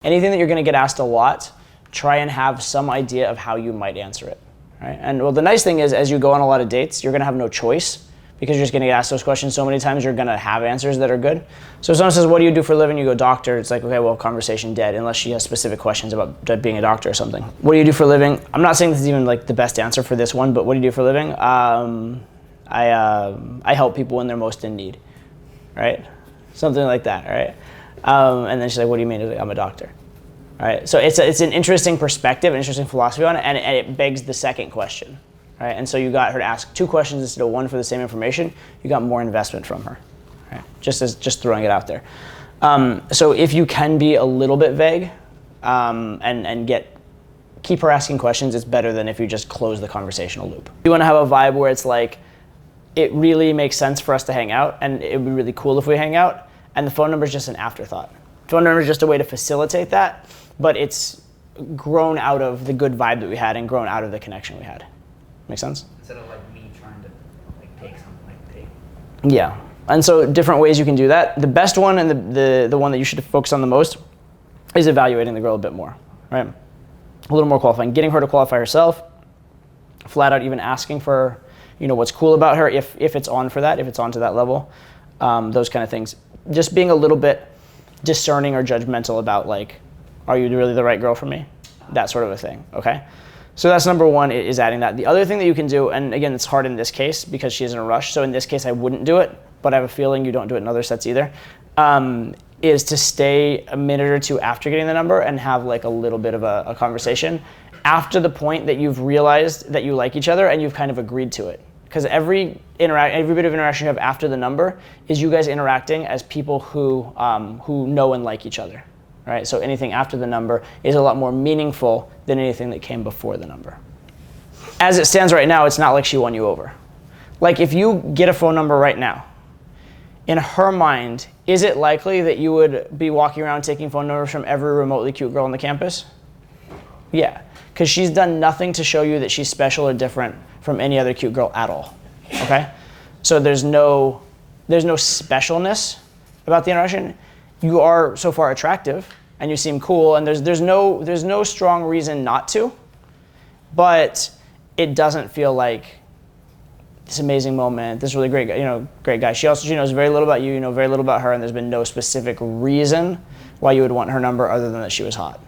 Anything that you're going to get asked a lot, try and have some idea of how you might answer it. Right? And well, the nice thing is, as you go on a lot of dates, you're going to have no choice because you're just going to get asked those questions so many times. You're going to have answers that are good. So if someone says, "What do you do for a living?" You go, "Doctor." It's like, okay, well, conversation dead, unless she has specific questions about being a doctor or something. What do you do for a living? I'm not saying this is even like the best answer for this one, but what do you do for a living? I help people when they're most in need, right? Something like that, right? And then she's like, "What do you mean?" Like, "I'm a doctor." All right, so it's an interesting perspective, an interesting philosophy on it, and it begs the second question, right? And so you got her to ask 2 questions instead of 1 for the same information. You got more investment from her, right? Just throwing it out there. So if you can be a little bit vague and keep her asking questions, it's better than if you just close the conversational loop. You want to have a vibe where it's like, it really makes sense for us to hang out, and it would be really cool if we hang out, and the phone number is just an afterthought. Phone number is just a way to facilitate that, but it's grown out of the good vibe that we had and grown out of the connection we had. Make sense? Instead of like me trying to like take something, like take. Yeah, and so different ways you can do that. The best one and the one that you should focus on the most is evaluating the girl a bit more, right? A little more qualifying, getting her to qualify herself, flat out even asking for, what's cool about her if it's on for that, if it's on to that level, those kind of things. Just being a little bit discerning or judgmental about like, are you really the right girl for me? That sort of a thing, okay? So that's number 1, is adding that. The other thing that you can do, and again, it's hard in this case because she's in a rush, so in this case I wouldn't do it, but I have a feeling you don't do it in other sets either, is to stay a minute or 2 after getting the number and have like a little bit of a conversation after the point that you've realized that you like each other and you've kind of agreed to it. Because every bit of interaction you have after the number is you guys interacting as people who know and like each other. Right? So anything after the number is a lot more meaningful than anything that came before the number. As it stands right now, it's not like she won you over. Like if you get a phone number right now, in her mind, is it likely that you would be walking around taking phone numbers from every remotely cute girl on the campus? Yeah, because she's done nothing to show you that she's special or different from any other cute girl at all, okay? So there's no specialness about the interaction. You are so far attractive and you seem cool, and there's no strong reason not to, but it doesn't feel like this amazing moment, this really great guy. She knows very little about you, very little about her, and there's been no specific reason why you would want her number other than that she was hot.